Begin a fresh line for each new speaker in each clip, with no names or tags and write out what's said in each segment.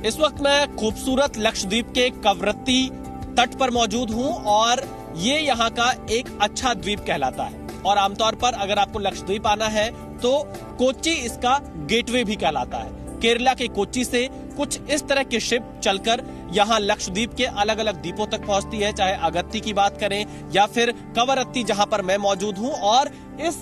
इस वक्त मैं खूबसूरत लक्षद्वीप के कवरत्ती तट पर मौजूद हूं और ये यहाँ का एक अच्छा द्वीप कहलाता है। और आमतौर पर अगर आपको लक्षद्वीप आना है तो कोच्चि इसका गेटवे भी कहलाता है। केरला के कोच्चि से कुछ इस तरह की शिप चलकर यहाँ लक्षद्वीप के अलग अलग द्वीपों तक पहुंचती है, चाहे अगत्ती की बात करें या फिर कवरत्ती जहां पर मैं मौजूद हूं। और इस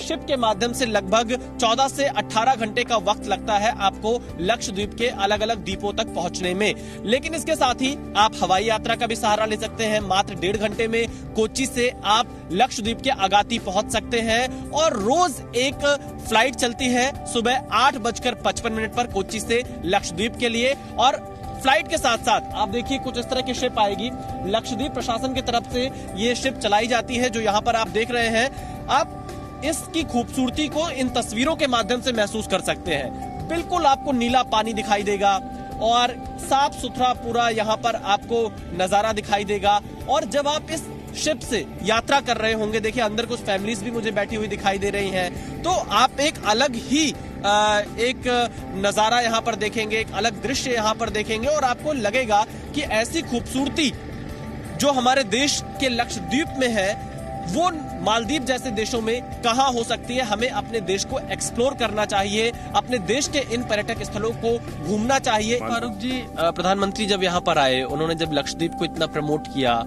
शिप के माध्यम से लगभग 14 से 18 घंटे का वक्त लगता है आपको लक्षद्वीप के अलग अलग द्वीपों तक पहुंचने में। लेकिन इसके साथ ही आप हवाई यात्रा का भी सहारा ले सकते हैं। मात्र 1.5 घंटे में कोच्चि से आप लक्षद्वीप के अगाती पहुंच सकते हैं। और रोज एक फ्लाइट चलती है सुबह 8:55 पर कोच्चि से लक्षद्वीप के लिए। और फ्लाइट के साथ साथ आप देखिए कुछ इस तरह की शिप आएगी। लक्षद्वीप प्रशासन की तरफ से ये शिप चलाई जाती है जो यहाँ पर आप देख रहे हैं। आप इसकी खूबसूरती को इन तस्वीरों के माध्यम से महसूस कर सकते हैं। बिल्कुल आपको नीला पानी दिखाई देगा और साफ सुथरा पूरा यहाँ पर आपको नजारा दिखाई देगा। और जब आप इस शिप से यात्रा कर रहे होंगे, देखिए अंदर कुछ फैमिलीज भी मुझे बैठी हुई दिखाई दे रही हैं, तो आप एक अलग ही एक नजारा यहाँ पर देखेंगे, एक अलग दृश्य यहाँ पर देखेंगे और आपको लगेगा कि ऐसी खूबसूरती जो हमारे देश के लक्षद्वीप में है वो मालदीव जैसे देशों में कहां हो सकती है। हमें अपने देश को एक्सप्लोर करना चाहिए, अपने देश के इन पर्यटक स्थलों को घूमना चाहिए। फारूक जी, प्रधानमंत्री जब यहाँ पर आए, उन्होंने जब लक्षद्वीप को इतना प्रमोट किया,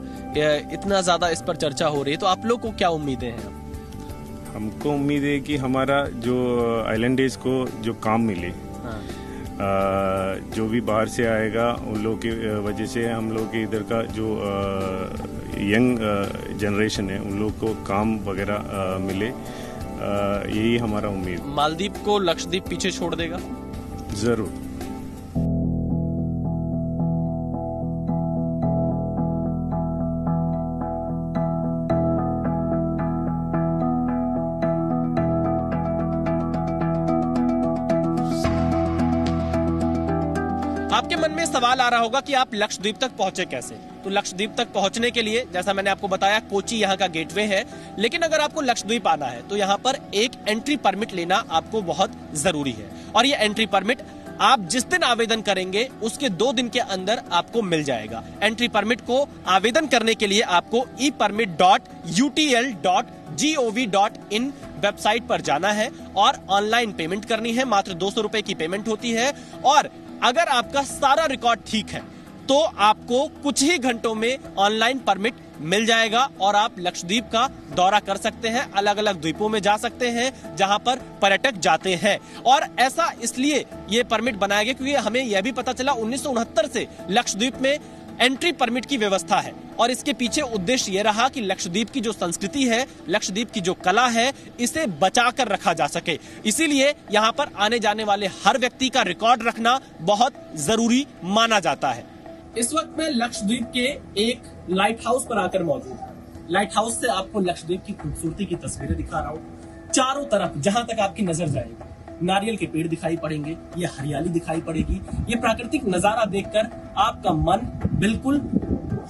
इतना ज्यादा इस पर चर्चा हो रही है, तो आप लोग को क्या उम्मीदें हैं?
हमको उम्मीद है कि हमारा जो आइलैंडर्स को जो काम मिले, जो भी बाहर से आएगा उन लोगों की वजह से हम लोग के इधर का जो यंग जनरेशन है उन लोग को काम वगैरह मिले, यही हमारा उम्मीद।
मालदीव को लक्षद्वीप पीछे छोड़ देगा?
जरूर।
आपके मन में सवाल आ रहा होगा कि आप लक्षद्वीप तक पहुंचे कैसे। तो लक्षद्वीप तक पहुंचने के लिए जैसा मैंने आपको बताया कोच्चि यहाँ का गेटवे है। लेकिन अगर आपको लक्षद्वीप आना है तो यहाँ पर एक एंट्री परमिट लेना आपको बहुत जरूरी है। और ये एंट्री परमिट आप जिस दिन आवेदन करेंगे उसके 2 दिन के अंदर आपको मिल जाएगा। एंट्री परमिट को आवेदन करने के लिए आपको epermit.utl.gov.in वेबसाइट पर जाना है और ऑनलाइन पेमेंट करनी है। मात्र 200 रुपए की पेमेंट होती है। और अगर आपका सारा रिकॉर्ड ठीक है तो आपको कुछ ही घंटों में ऑनलाइन परमिट मिल जाएगा और आप लक्षद्वीप का दौरा कर सकते हैं, अलग अलग द्वीपों में जा सकते हैं जहां पर पर्यटक जाते हैं। और ऐसा इसलिए ये परमिट बनाया गया क्योंकि हमें यह भी पता चला 1969 से लक्षद्वीप में एंट्री परमिट की व्यवस्था है। और इसके पीछे उद्देश्य ये रहा कि लक्षद्वीप की जो संस्कृति है, लक्षद्वीप की जो कला है, इसे बचा कर रखा जा सके। इसीलिए यहाँ पर आने जाने वाले हर व्यक्ति का रिकॉर्ड रखना बहुत जरूरी माना जाता है। इस वक्त मैं लक्षद्वीप के एक लाइट हाउस पर आकर मौजूद हूँ। लाइट हाउस से आपको लक्षद्वीप की खूबसूरती की तस्वीरें दिखा रहा हूँ। चारों तरफ जहां तक आपकी नजर जाएगी नारियल के पेड़ दिखाई पड़ेंगे, ये हरियाली दिखाई पड़ेगी। ये प्राकृतिक नजारा देखकर आपका मन बिल्कुल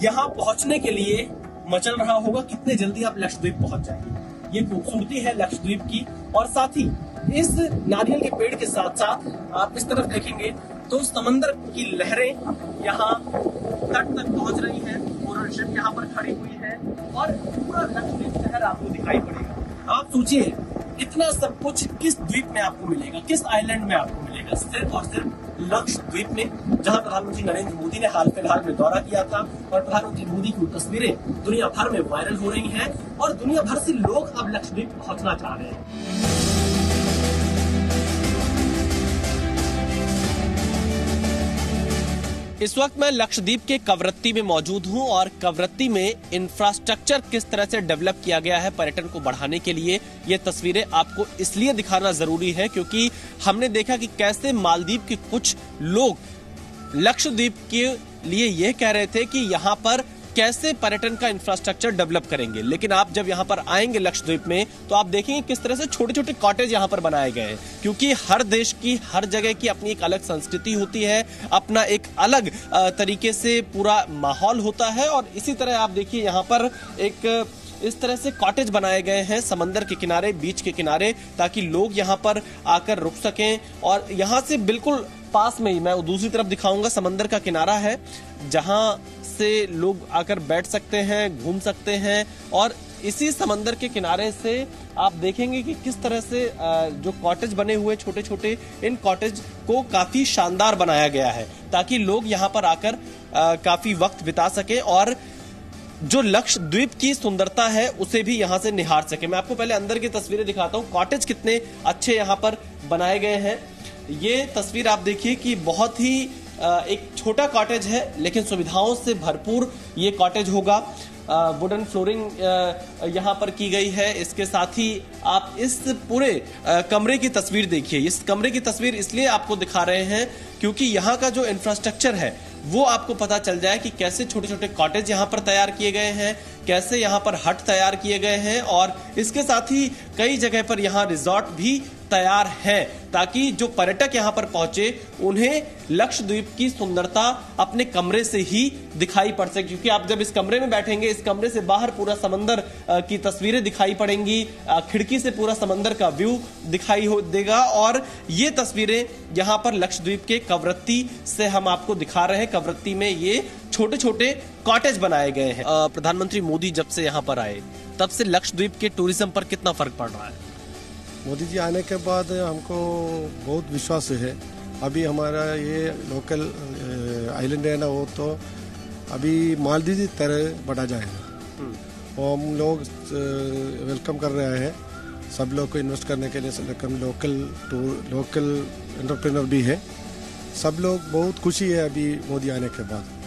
यहाँ पहुंचने के लिए मचल रहा होगा। कितने जल्दी आप लक्षद्वीप पहुंच जाएंगे। ये खूबसूरती है लक्षद्वीप की। और साथ ही इस नारियल के पेड़ के साथ साथ आप इस तरफ देखेंगे तो समंदर की लहरें यहाँ तट तक पहुंच रही हैं। पूरा शिप यहाँ पर खड़ी हुई है और पूरा लक्षद्वीप शहर आपको दिखाई पड़ेगा। आप सोचिए इतना सब कुछ किस द्वीप में आपको मिलेगा, किस आइलैंड में आपको मिलेगा? सिर्फ और सिर्फ लक्षद्वीप में, जहां प्रधानमंत्री नरेंद्र मोदी ने हाल फिलहाल में दौरा किया था। और प्रधानमंत्री मोदी की तस्वीरें दुनिया भर में वायरल हो रही हैं और दुनिया भर से लोग अब लक्षद्वीप पहुंचना चाह रहे हैं। इस वक्त मैं लक्षद्वीप के कवरत्ती में मौजूद हूं और कवरत्ती में इंफ्रास्ट्रक्चर किस तरह से डेवलप किया गया है पर्यटन को बढ़ाने के लिए, ये तस्वीरें आपको इसलिए दिखाना जरूरी है क्योंकि हमने देखा कि कैसे मालदीव के कुछ लोग लक्षद्वीप के लिए यह कह रहे थे कि यहाँ पर कैसे पर्यटन का इंफ्रास्ट्रक्चर डेवलप करेंगे। लेकिन आप जब यहाँ पर आएंगे लक्षद्वीप में तो आप देखेंगे किस तरह से छोटे छोटे कॉटेज यहाँ पर बनाए गए हैं। क्योंकि हर देश की, हर जगह की अपनी एक अलग संस्कृति होती है, अपना एक अलग तरीके से पूरा माहौल होता है। और इसी तरह आप देखिए यहाँ पर एक इस तरह से कॉटेज बनाए गए हैं समंदर के किनारे, बीच के किनारे, ताकि लोग यहाँ पर आकर रुक सकें। और यहाँ से बिल्कुल पास में ही मैं दूसरी तरफ दिखाऊंगा, समंदर का किनारा है जहां से लोग आकर बैठ सकते हैं, घूम सकते हैं। और इसी समंदर के किनारे से आप देखेंगे कि किस तरह से जो कॉटेज बने हुए छोटे छोटे, इन कॉटेज को काफी शानदार बनाया गया है ताकि लोग यहां पर आकर काफी वक्त बिता सके और जो लक्षद्वीप की सुंदरता है उसे भी यहां से निहार सके। मैं आपको पहले अंदर की तस्वीरें दिखाता हूं, कॉटेज कितने अच्छे यहां पर बनाए गए हैं। ये तस्वीर आप देखिए कि बहुत ही एक छोटा कॉटेज है लेकिन सुविधाओं से भरपूर ये कॉटेज होगा। वुडन फ्लोरिंग यहां पर की गई है। इसके साथ ही आप इस पूरे कमरे की तस्वीर देखिए। इस कमरे की तस्वीर इसलिए आपको दिखा रहे हैं क्योंकि यहां का जो इंफ्रास्ट्रक्चर है वो आपको पता चल जाए कि कैसे छोटे छोटे कॉटेज यहां पर तैयार किए गए हैं, कैसे यहां पर हट तैयार किए गए हैं और इसके साथ ही कई जगह पर यहां रिजॉर्ट भी तैयार है ताकि जो पर्यटक यहां पर पहुंचे उन्हें लक्षद्वीप की सुंदरता अपने कमरे से ही दिखाई पड़ सके। क्योंकि आप जब इस कमरे में बैठेंगे, इस कमरे से बाहर पूरा समंदर की तस्वीरें दिखाई पड़ेंगी, खिड़की से पूरा समंदर का व्यू दिखाई देगा। और ये तस्वीरें यहां पर लक्षद्वीप के कवरत्ती से हम आपको दिखा रहे हैं। कवरत्ती में ये छोटे छोटे कॉटेज बनाए गए हैं। प्रधानमंत्री मोदी जब से यहां पर आए तब से लक्षद्वीप के टूरिज्म पर कितना फर्क पड़ रहा है?
मोदी जी आने के बाद हमको बहुत विश्वास है। अभी हमारा ये लोकल आइलैंड है ना, वो तो अभी मालदीव की तरह बढ़ा जाएगा। और हम लोग वेलकम कर रहे हैं सब लोग को इन्वेस्ट करने के लिए। लोकल एंटरप्रेन्योर भी है, सब लोग बहुत खुशी है अभी मोदी आने के बाद।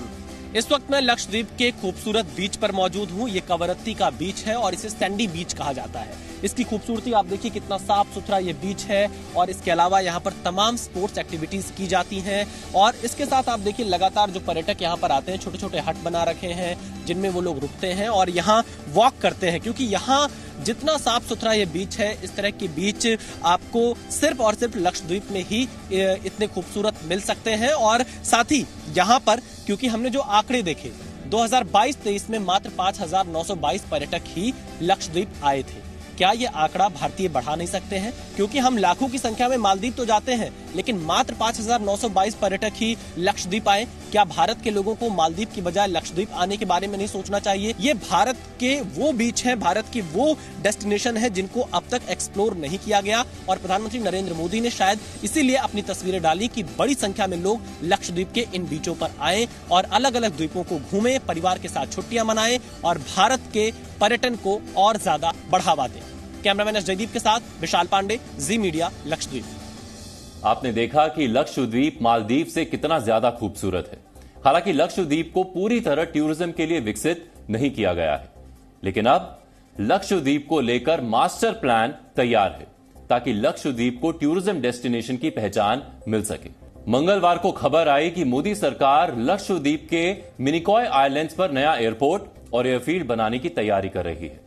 इस वक्त मैं लक्षद्वीप के खूबसूरत बीच पर मौजूद हूं। ये कवरत्ती का बीच है और इसे सैंडी बीच कहा जाता है। इसकी खूबसूरती आप देखिए, कितना साफ सुथरा ये बीच है और इसके अलावा यहाँ पर तमाम स्पोर्ट्स एक्टिविटीज की जाती हैं। और इसके साथ आप देखिए लगातार जो पर्यटक यहाँ पर आते हैं, छोटे छोटे हट बना रखे हैं जिनमें वो लोग रुकते हैं और यहाँ वॉक करते हैं। क्योंकि यहाँ जितना साफ सुथरा ये बीच है, इस तरह के बीच आपको सिर्फ और सिर्फ लक्षद्वीप में ही इतने खूबसूरत मिल सकते हैं। और साथ ही यहाँ पर क्योंकि हमने जो आंकड़े देखे 2022-23 में मात्र 5,922 पर्यटक ही लक्षद्वीप आए थे। क्या ये आंकड़ा भारतीय बढ़ा नहीं सकते हैं? क्योंकि हम लाखों की संख्या में मालदीव तो जाते हैं लेकिन मात्र 5,922 पर्यटक ही लक्षद्वीप आए। क्या भारत के लोगों को मालदीव की बजाय लक्षद्वीप आने के बारे में नहीं सोचना चाहिए? ये भारत के वो बीच हैं, भारत की वो डेस्टिनेशन है जिनको अब तक एक्सप्लोर नहीं किया गया। और प्रधानमंत्री नरेंद्र मोदी ने शायद इसीलिए अपनी तस्वीरें डाली कि बड़ी संख्या में लोग लक्षद्वीप के इन बीचों पर आए और अलग अलग द्वीपों को घूमे, परिवार के साथ छुट्टियां मनाएं और भारत के पर्यटन को और ज्यादा बढ़ावा दें। कैमरामैन जयदीप के साथ विशाल पांडे, जी मीडिया, लक्षद्वीप।
आपने देखा कि लक्षद्वीप मालदीव से कितना ज्यादा खूबसूरत है। हालांकि लक्षद्वीप को पूरी तरह टूरिज्म के लिए विकसित नहीं किया गया है, लेकिन अब लक्षद्वीप को लेकर मास्टर प्लान तैयार है ताकि लक्षद्वीप को टूरिज्म डेस्टिनेशन की पहचान मिल सके। मंगलवार को खबर आई कि मोदी सरकार लक्षद्वीप के मिनिकॉय आइलैंड्स पर नया एयरपोर्ट और एयरफील्ड बनाने की तैयारी कर रही है,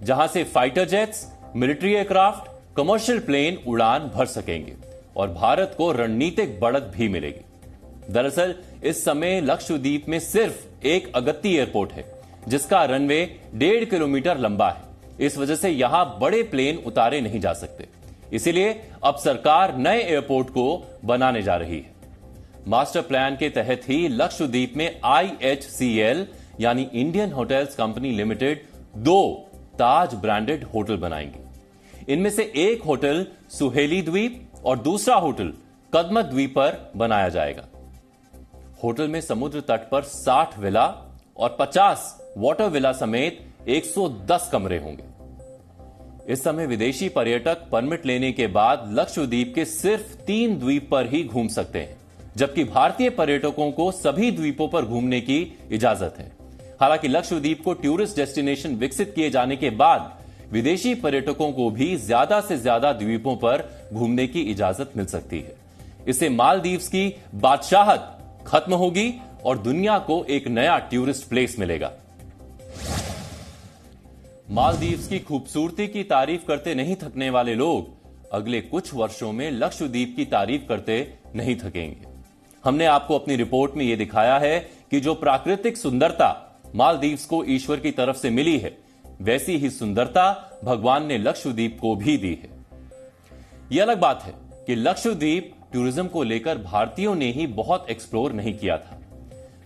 जहां से fighter jets, military aircraft, commercial plane उड़ान भर सकेंगे और भारत को रणनीतिक बढ़त भी मिलेगी। दरअसल इस समय लक्षद्वीप में सिर्फ एक अगत्ती एयरपोर्ट है जिसका रनवे 1.5 किलोमीटर लंबा है। इस वजह से यहां बड़े प्लेन उतारे नहीं जा सकते। इसीलिए अब सरकार नए एयरपोर्ट को बनाने जा रही है। मास्टर प्लान के तहत ही लक्षद्वीप में IHCL यानी इंडियन होटल्स कंपनी लिमिटेड 2 ताज ब्रांडेड होटल बनाएंगे। इनमें से एक होटल सुहेली द्वीप और दूसरा होटल कदमत द्वीप पर बनाया जाएगा। होटल में समुद्र तट पर 60 विला और 50 वाटर विला समेत 110 कमरे होंगे। इस समय विदेशी पर्यटक परमिट लेने के बाद लक्षद्वीप के सिर्फ 3 द्वीप पर ही घूम सकते हैं, जबकि भारतीय पर्यटकों को सभी द्वीपों पर घूमने की इजाजत है। हालांकि लक्षद्वीप को टूरिस्ट डेस्टिनेशन विकसित किए जाने के बाद विदेशी पर्यटकों को भी ज्यादा से ज्यादा द्वीपों पर घूमने की इजाजत मिल सकती है। इससे मालदीव्स की बादशाहत खत्म होगी और दुनिया को एक नया टूरिस्ट प्लेस मिलेगा। मालदीव्स की खूबसूरती की तारीफ करते नहीं थकने वाले लोग अगले कुछ वर्षों में लक्षद्वीप की तारीफ करते नहीं थकेंगे। हमने आपको अपनी रिपोर्ट में यह दिखाया है कि जो प्राकृतिक सुंदरता मालदीव्स को ईश्वर की तरफ से मिली है, वैसी ही सुंदरता भगवान ने लक्षद्वीप को भी दी है। यह अलग बात है कि लक्षद्वीप टूरिज्म को लेकर भारतीयों ने ही बहुत एक्सप्लोर नहीं किया था।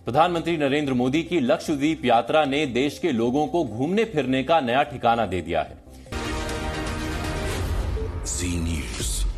प्रधानमंत्री नरेंद्र मोदी की लक्षद्वीप यात्रा ने देश के लोगों को घूमने फिरने का नया ठिकाना दे दिया है।
Zee News.